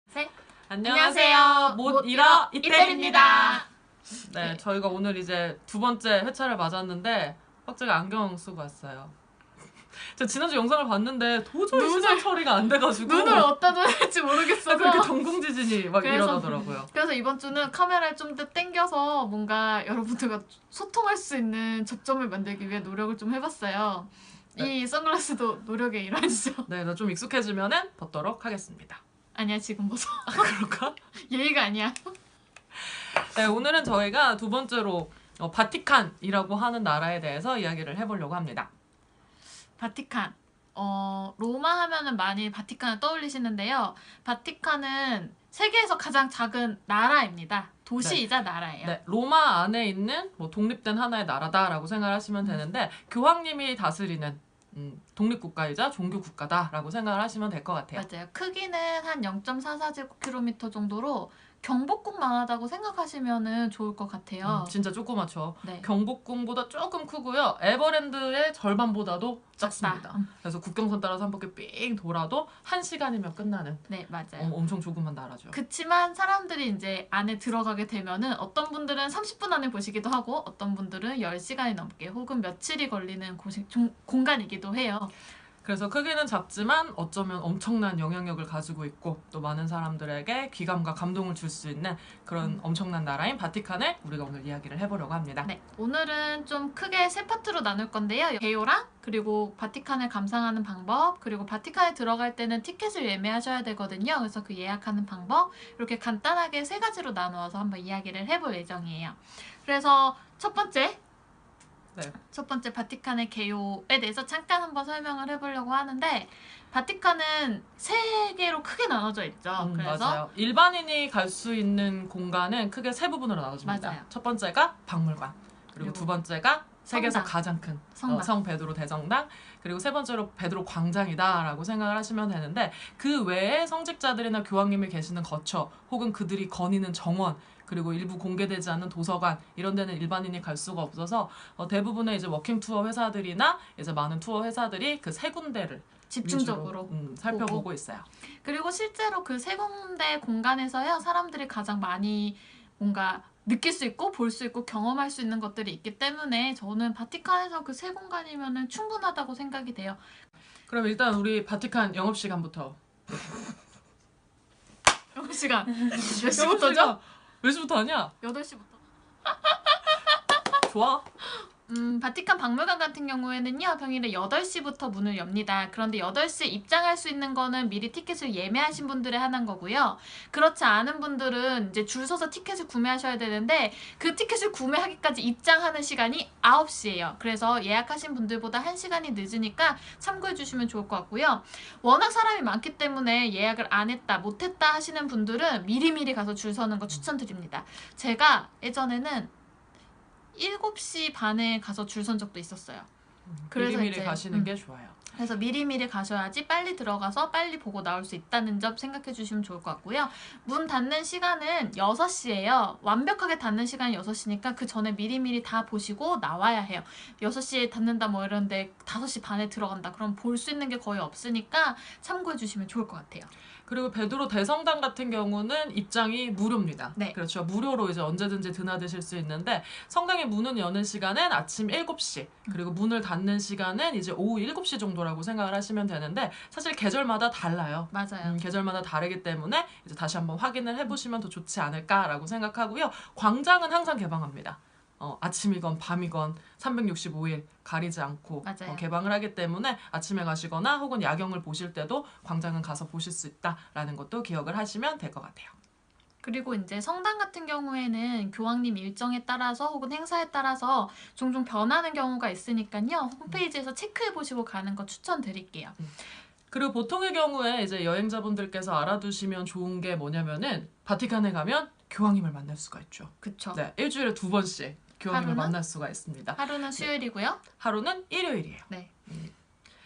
셋. 안녕하세요. 못 잃어 이태리입니다. 네, 네, 저희가 오늘 이제 두 번째 회차를 맞았는데 빡제가 안경 쓰고 왔어요. 저 지난주 영상을 봤는데 도저히 시선 처리가 안 돼가지고 눈을 어디다 둬야 될지 모르겠어서 그렇게 전공지진이 막 그래서- 일어나더라고요. 그래서 이번 주는 카메라를 좀 더 당겨서 뭔가 여러분들과 소통할 수 있는 접점을 만들기 위해 노력을 좀 해봤어요. 네. 이 선글라스도 노력의 일환이죠. 네, 나 좀 익숙해지면은 벗도록 하겠습니다. 아니야, 지금 벗어. 그럴까? 예의가 아니야. 네, 오늘은 저희가 두 번째로 바티칸이라고 하는 나라에 대해서 이야기를 해보려고 합니다. 바티칸. 로마 하면은 많이 바티칸을 떠올리시는데요. 바티칸은 세계에서 가장 작은 나라입니다. 도시이자 나라예요. 네, 로마 안에 있는 뭐 독립된 하나의 나라다라고 생각하시면 되는데 교황님이 다스리는 독립국가이자 종교국가다라고 생각을 하시면 될 것 같아요. 맞아요. 크기는 한 0.44제곱킬로미터 정도로 경복궁만 하다고 생각하시면 좋을 것 같아요. 진짜 조그맣죠. 네. 경복궁보다 조금 크고요. 에버랜드의 절반보다도 작습니다. 작다. 그래서 국경선 따라서 한 바퀴 삥 돌아도 1시간이면 끝나는 네, 맞아요. 엄청 조그만 나라죠. 그치만 사람들이 이제 안에 들어가게 되면은 어떤 분들은 30분 안에 보시기도 하고 어떤 분들은 10시간이 넘게 혹은 며칠이 걸리는 공간이기도 해요. 그래서 크기는 작지만 어쩌면 엄청난 영향력을 가지고 있고 또 많은 사람들에게 귀감과 감동을 줄 수 있는 그런 엄청난 나라인 바티칸을 우리가 오늘 이야기를 해보려고 합니다. 네, 오늘은 좀 크게 세 파트로 나눌 건데요. 개요랑 그리고 바티칸을 감상하는 방법 그리고 바티칸에 들어갈 때는 티켓을 예매하셔야 되거든요. 그래서 그 예약하는 방법 이렇게 간단하게 세 가지로 나누어서 한번 이야기를 해볼 예정이에요. 그래서 첫 번째 바티칸의 개요에 대해서 잠깐 한번 설명을 해보려고 하는데 바티칸은 세 개로 크게 나눠져 있죠. 그래서 맞아요. 일반인이 갈 수 있는 공간은 크게 세 부분으로 나눠집니다. 맞아요. 첫 번째가 박물관, 그리고 두 번째가 세계에서 성당. 가장 큰 성당. 성 베드로 대성당, 그리고 세 번째로 베드로 광장이다라고 생각을 하시면 되는데 그 외에 성직자들이나 교황님이 계시는 거처 혹은 그들이 거니는 정원 그리고 일부 공개되지 않는 도서관 이런 데는 일반인이 갈 수가 없어서 대부분의 이제 워킹 투어 회사들이나 이제 많은 투어 회사들이 그 세 군데를 집중적으로 위주로, 살펴보고 있어요. 그리고 실제로 그 세 군데 공간에서야 사람들이 가장 많이 뭔가 느낄 수 있고 볼 수 있고 경험할 수 있는 것들이 있기 때문에 저는 바티칸에서 그 세 공간이면 충분하다고 생각이 돼요. 그럼 일단 우리 바티칸 영업시간부터 영업시간 몇 시부터죠? 몇 시부터 하냐? 8시부터. 좋아. 바티칸 박물관 같은 경우에는요, 평일에 8시부터 문을 엽니다. 그런데 8시에 입장할 수 있는 거는 미리 티켓을 예매하신 분들에 한한 거고요. 그렇지 않은 분들은 이제 줄 서서 티켓을 구매하셔야 되는데 그 티켓을 구매하기까지 입장하는 시간이 9시예요. 그래서 예약하신 분들보다 1시간이 늦으니까 참고해 주시면 좋을 것 같고요. 워낙 사람이 많기 때문에 예약을 안 했다, 못 했다 하시는 분들은 미리미리 가서 줄 서는 거 추천드립니다. 제가 예전에는 7시 반에 가서 줄 선 적도 있었어요. 그래서 미리미리 이제, 가시는 게 좋아요. 그래서 미리미리 가셔야지 빨리 들어가서 빨리 보고 나올 수 있다는 점 생각해 주시면 좋을 것 같고요. 문 닫는 시간은 6시예요. 완벽하게 닫는 시간이 6시니까 그 전에 미리미리 다 보시고 나와야 해요. 6시에 닫는다 뭐 이런데 5시 반에 들어간다. 그럼 볼 수 있는 게 거의 없으니까 참고해 주시면 좋을 것 같아요. 그리고 베드로 대성당 같은 경우는 입장이 무료입니다. 네. 그렇죠. 무료로 이제 언제든지 드나드실 수 있는데 성당의 문을 여는 시간은 아침 7시 그리고 문을 닫는 시간은 이제 오후 7시 정도라고 생각을 하시면 되는데 사실 계절마다 달라요. 맞아요. 계절마다 다르기 때문에 이제 다시 한번 확인을 해보시면 더 좋지 않을까라고 생각하고요. 광장은 항상 개방합니다. 아침이건 밤이건 365일 가리지 않고 맞아요. 개방을 하기 때문에 아침에 가시거나 혹은 야경을 보실 때도 광장은 가서 보실 수 있다라는 것도 기억을 하시면 될 것 같아요. 그리고 이제 성당 같은 경우에는 교황님 일정에 따라서 혹은 행사에 따라서 종종 변하는 경우가 있으니까요. 홈페이지에서 체크해 보시고 가는 거 추천드릴게요. 그리고 보통의 경우에 이제 여행자분들께서 알아두시면 좋은 게 뭐냐면은 바티칸에 가면 교황님을 만날 수가 있죠. 그쵸. 네, 일주일에 2번씩 교황님을 하루는? 만날 수가 있습니다. 하루는 수요일이고요. 하루는 일요일이에요. 네.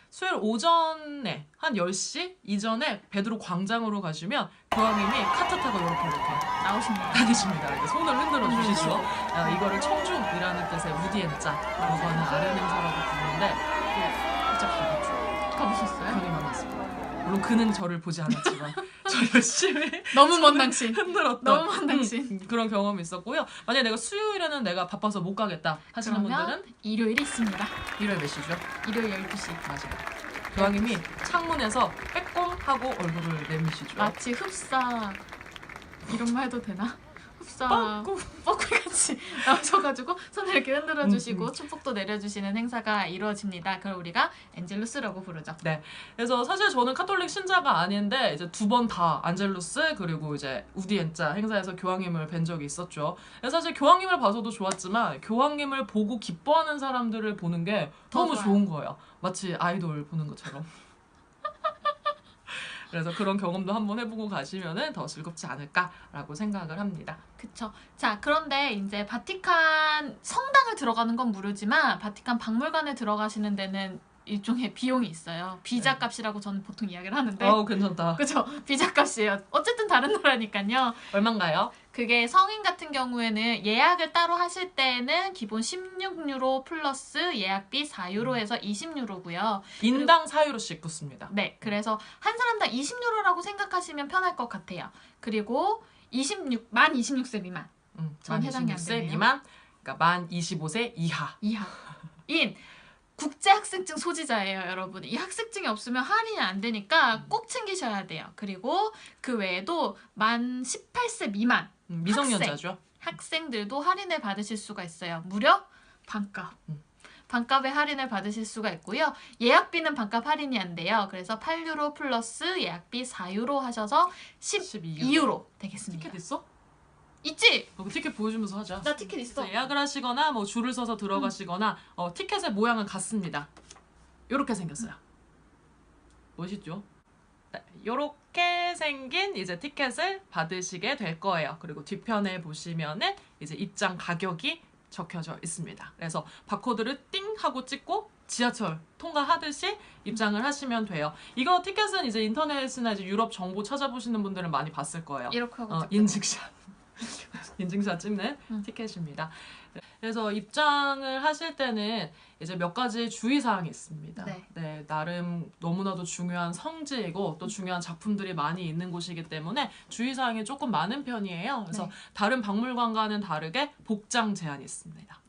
수요일 오전에 한 10시 이전에 베드로 광장으로 가시면 교황님이 카트 타고 이렇게 나오십니다. 다니십니다. 이렇게 손을 흔들어 주시죠. 이거를 청중이라는 뜻의 우디엔자, 이거는 아련 행사라고 부르는데 살짝 가봤죠. 가보셨어요? 교황님 만났습니다. 물론 그는 저를 보지 않았지만 저 열심히 너무 먼 당신. 흔들었던 너무 먼 당신. 그런 경험이 있었고요. 만약에 내가 수요일에는 내가 바빠서 못 가겠다 하시는 그러면 분들은 일요일이 있습니다. 일요일 몇 시죠? 일요일 12시. 맞아요. 교황님이 창문에서 빼꼼하고 얼굴을 내미시죠. 마치 흡사 이런 말 해도 되나? 흡사 뻥꾸. 뻐꾸같이 나오셔가지고 손을 이렇게 흔들어주시고 축복도 내려주시는 행사가 이루어집니다. 그걸 우리가 엔젤루스라고 부르죠. 그래서 사실 저는 카톨릭 신자가 아닌데 이제 2번 다 안젤루스 그리고 이제 우디엔자 행사에서 교황님을 뵌 적이 있었죠. 그래서 사실 교황님을 봐서도 좋았지만 교황님을 보고 기뻐하는 사람들을 보는 게 더 너무 좋아요. 좋은 거예요. 마치 아이돌 보는 것처럼. 그래서 그런 경험도 한번 해보고 가시면은 더 즐겁지 않을까라고 생각을 합니다. 그쵸. 자, 그런데 이제 바티칸 성당을 들어가는 건 무료지만 바티칸 박물관에 들어가시는 데는 일종의 비용이 있어요. 비자 값이라고 저는 보통 이야기를 하는데. 괜찮다. 그죠? 비자 값이에요. 어쨌든 다른 나라니까요. 얼마인가요? 그게 성인 같은 경우에는 예약을 따로 하실 때는 기본 16유로 플러스 예약비 4유로에서 20유로고요. 인당 4유로씩 붙습니다. 네, 그래서 한 사람당 20유로라고 생각하시면 편할 것 같아요. 그리고 만 26세 미만 전 만 해당이 안 26세 되네요. 미만, 그러니까 만 25세 이하인 국제 학생증 소지자예요, 여러분. 이 학생증이 없으면 할인이 안 되니까 꼭 챙기셔야 돼요. 그리고 그 외에도 만 18세 미만 미성년자죠. 학생들도 할인을 받으실 수가 있어요. 무려 반값. 반값의 할인을 받으실 수가 있고요. 예약비는 반값 할인이 안 돼요. 그래서 8유로 플러스 예약비 4유로 하셔서 12유로 되겠습니다. 티켓 있어? 있지? 그 티켓 보여주면서 하자. 나 티켓 있어. 예약을 하시거나 뭐 줄을 서서 들어가시거나 티켓의 모양은 같습니다. 요렇게 생겼어요. 멋있죠? 네, 요렇게 생긴 이제 티켓을 받으시게 될 거예요. 그리고 뒤편에 보시면은 이제 입장 가격이 적혀져 있습니다. 그래서 바코드를 띵 하고 찍고 지하철 통과하듯이 입장을 하시면 돼요. 이거 티켓은 이제 인터넷이나 이제 유럽 정보 찾아보시는 분들은 많이 봤을 거예요. 이렇게 하고 인증샷. 인증샷 찍는 티켓입니다. 그래서 입장을 하실 때는 이제 몇 가지 주의사항이 있습니다. 네. 나름 너무나도 중요한 성지이고 또 중요한 작품들이 많이 있는 곳이기 때문에 주의사항이 조금 많은 편이에요. 그래서 네. 다른 박물관과는 다르게 복장 제한이 있습니다.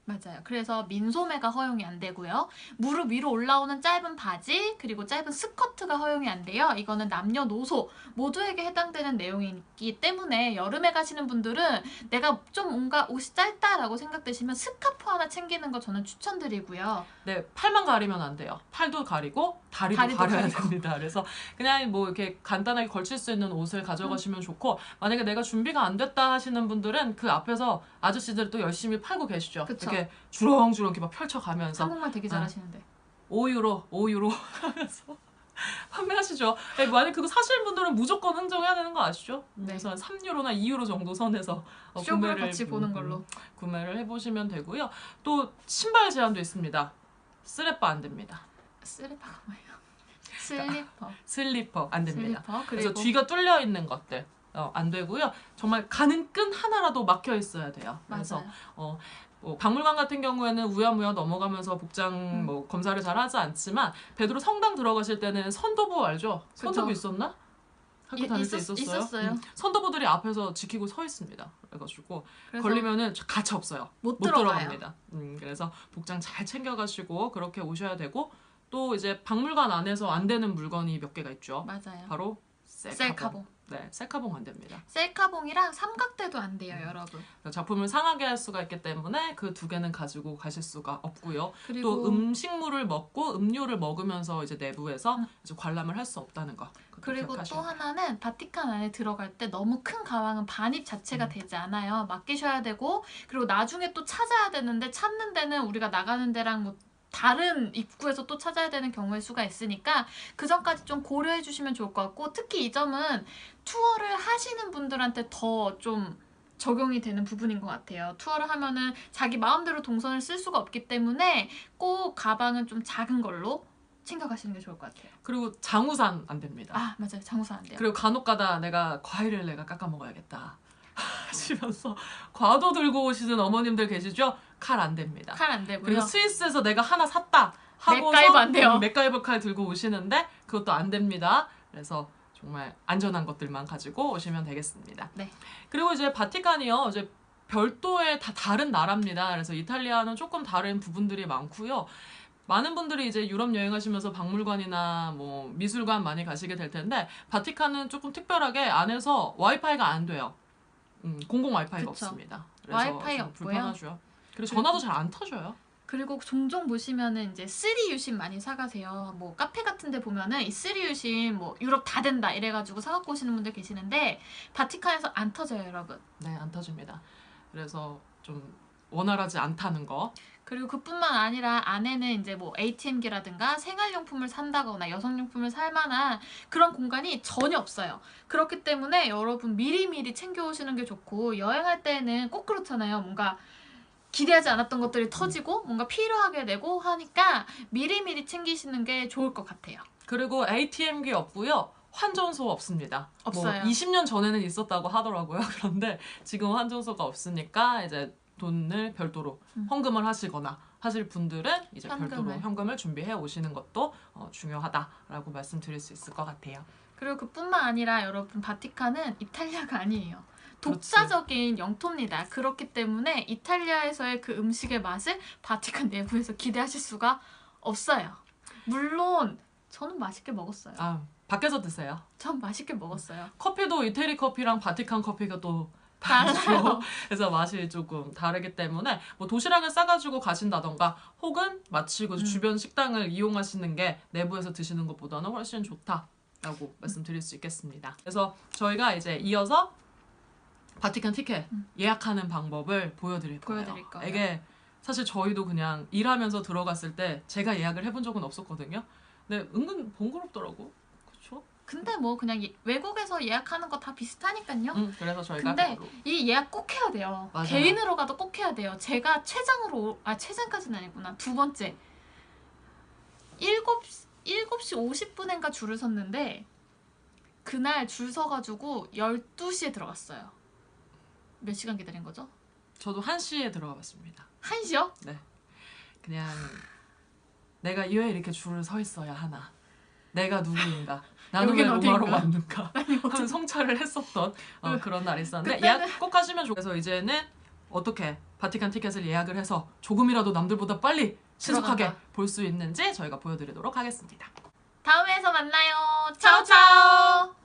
맞아요. 그래서 민소매가 허용이 안 되고요. 무릎 위로 올라오는 짧은 바지 그리고 짧은 스커트가 허용이 안 돼요. 이거는 남녀노소 모두에게 해당되는 내용이기 때문에 여름에 가시는 분들은 내가 좀 뭔가 옷이 짧다라고 생각되시면 스카프 하나 챙기는 거 저는 추천드리고요. 네, 팔만 가리면 안 돼요. 팔도 가리고 다리도 가려야 됩니다. 그래서 그냥 뭐 이렇게 간단하게 걸칠 수 있는 옷을 가져가시면 좋고, 만약에 내가 준비가 안 됐다 하시는 분들은 그 앞에서 아저씨들 또 열심히 팔고 계시죠. 그쵸. 이렇게 주렁주렁 이렇게 막 펼쳐가면서 한국말 되게 잘하시는데. 5유로 하면서 판매하시죠. 네, 만약 그거 사실 분들은 무조건 흥정해야 되는 거 아시죠? 네. 그래서 한 3유로나 2유로 정도 선에서 쇼부를 같이 보는 걸로. 구매를 해보시면 되고요. 또 신발 제한도 있습니다. 슬리퍼 안 됩니다. 슬리퍼가 뭐예요? 슬리퍼. 슬리퍼 안 됩니다. 슬리퍼. 그래서 그리고 뒤가 뚫려 있는 것들 안 되고요. 정말 가는 끈 하나라도 막혀 있어야 돼요. 그래서 맞아요. 뭐 박물관 같은 경우에는 우야무야 넘어가면서 복장 뭐 검사를 잘 하지 않지만 베드로 성당 들어가실 때는 선도부 알죠? 선도부 있었나? 학교 다닐 때 있었어요. 선도부들이 앞에서 지키고 서 있습니다. 그래가지고 걸리면은 가차 없어요. 못 들어갑니다. 그래서 복장 잘 챙겨가시고 그렇게 오셔야 되고, 또 이제 박물관 안에서 안 되는 물건이 몇 개가 있죠. 맞아요. 바로 셀카봉. 네, 셀카봉 안 됩니다. 셀카봉이랑 삼각대도 안 돼요, 여러분. 작품을 상하게 할 수가 있기 때문에 그 두 개는 가지고 가실 수가 없고요. 그리고 또 음식물을 먹고 음료를 먹으면서 이제 내부에서 이제 관람을 할 수 없다는 거. 그리고 또 하나는 바티칸 안에 들어갈 때 너무 큰 가방은 반입 자체가 되지 않아요. 맡기셔야 되고, 그리고 나중에 또 찾아야 되는데 찾는 데는 우리가 나가는 데랑 뭐 다른 입구에서 또 찾아야 되는 경우의 수가 있으니까 그 점까지 좀 고려해 주시면 좋을 것 같고, 특히 이 점은 투어를 하시는 분들한테 더 좀 적용이 되는 부분인 것 같아요. 투어를 하면은 자기 마음대로 동선을 쓸 수가 없기 때문에 꼭 가방은 좀 작은 걸로 챙겨가시는 게 좋을 것 같아요. 그리고 장우산 안 됩니다. 아, 맞아요. 장우산 안 돼요. 그리고 간혹가다 내가 과일을 내가 깎아 먹어야겠다 하시면서 과도 들고 오시는 어머님들 계시죠? 칼 안 됩니다. 칼 안 되고요. 그리고 스위스에서 내가 하나 샀다 하고서 맥가이버 안 돼요. 맥가이버 칼 들고 오시는데 그것도 안 됩니다. 그래서 정말 안전한 것들만 가지고 오시면 되겠습니다. 네. 그리고 이제 바티칸이요. 이제 별도의 다 다른 나라입니다. 그래서 이탈리아는 조금 다른 부분들이 많고요. 많은 분들이 이제 유럽 여행하시면서 박물관이나 뭐 미술관 많이 가시게 될 텐데 바티칸은 조금 특별하게 안에서 와이파이가 안 돼요. 공공 와이파이가 그쵸. 없습니다. 그래서 와이파이 좀 없고요. 불편하죠. 그리고 전화도 잘 안 터져요. 그리고 종종 보시면은 이제 3유심 많이 사가세요. 뭐 카페 같은 데 보면은 이 3유심 뭐 유럽 다 된다 이래가지고 사갖고 오시는 분들 계시는데 바티칸에서 안 터져요, 여러분. 네, 안 터집니다. 그래서 좀 원활하지 않다는 거. 그리고 그뿐만 아니라 안에는 이제 뭐 ATM기라든가 생활용품을 산다거나 여성용품을 살 만한 그런 공간이 전혀 없어요. 그렇기 때문에 여러분 미리미리 챙겨오시는 게 좋고 여행할 때는 꼭 그렇잖아요. 뭔가 기대하지 않았던 것들이 터지고 뭔가 필요하게 되고 하니까 미리미리 챙기시는 게 좋을 것 같아요. 그리고 ATM기 없고요. 환전소 없습니다. 없어요. 뭐 20년 전에는 있었다고 하더라고요. 그런데 지금 환전소가 없으니까 이제 돈을 별도로 헌금을 하시거나 하실 분들은 이제 별도로 현금을 준비해 오시는 것도 중요하다라고 말씀드릴 수 있을 것 같아요. 그리고 그뿐만 아니라 여러분 바티칸은 이탈리아가 아니에요. 그렇지. 독자적인 영토입니다. 그렇기 때문에 이탈리아에서의 그 음식의 맛을 바티칸 내부에서 기대하실 수가 없어요. 물론 저는 맛있게 먹었어요. 아, 밖에서 드세요. 전 맛있게 먹었어요. 커피도 이태리 커피랑 바티칸 커피가 또 달라요. 다르죠. 그래서 맛이 조금 다르기 때문에 뭐 도시락을 싸가지고 가신다던가 혹은 마치고 주변 식당을 이용하시는 게 내부에서 드시는 것보다는 훨씬 좋다라고 말씀드릴 수 있겠습니다. 그래서 저희가 이제 이어서 바티칸 티켓 예약하는 방법을 보여드릴 거예요. 이게 사실 저희도 그냥 일하면서 들어갔을 때 제가 예약을 해본 적은 없었거든요. 근데 은근 번거롭더라고. 그렇죠? 근데 뭐 그냥 외국에서 예약하는 거 다 비슷하니까요. 그래서 저희가 근데 그걸로. 이 예약 꼭 해야 돼요. 맞아요. 개인으로 가도 꼭 해야 돼요. 제가 최장까지는 아니구나. 두 번째 7시 50분인가 줄을 섰는데 그날 줄 서가지고 12시에 들어갔어요. 몇 시간 기다린 거죠? 저도 1시에 들어가 봤습니다. 1시요? 네. 그냥 내가 왜 이렇게 줄을 서 있어야 하나. 내가 누구인가. 나는 왜 여긴 로마로 어딘가? 왔는가 하는 성찰을 했었던 그런 날이 있었는데 그때는- 예약 꼭 하시면 좋겠어요. 그래서 이제는 어떻게 바티칸 티켓을 예약을 해서 조금이라도 남들보다 빨리 신속하게 들어간다. 볼 수 있는지 저희가 보여드리도록 하겠습니다. 다음에서 만나요. 차오차오.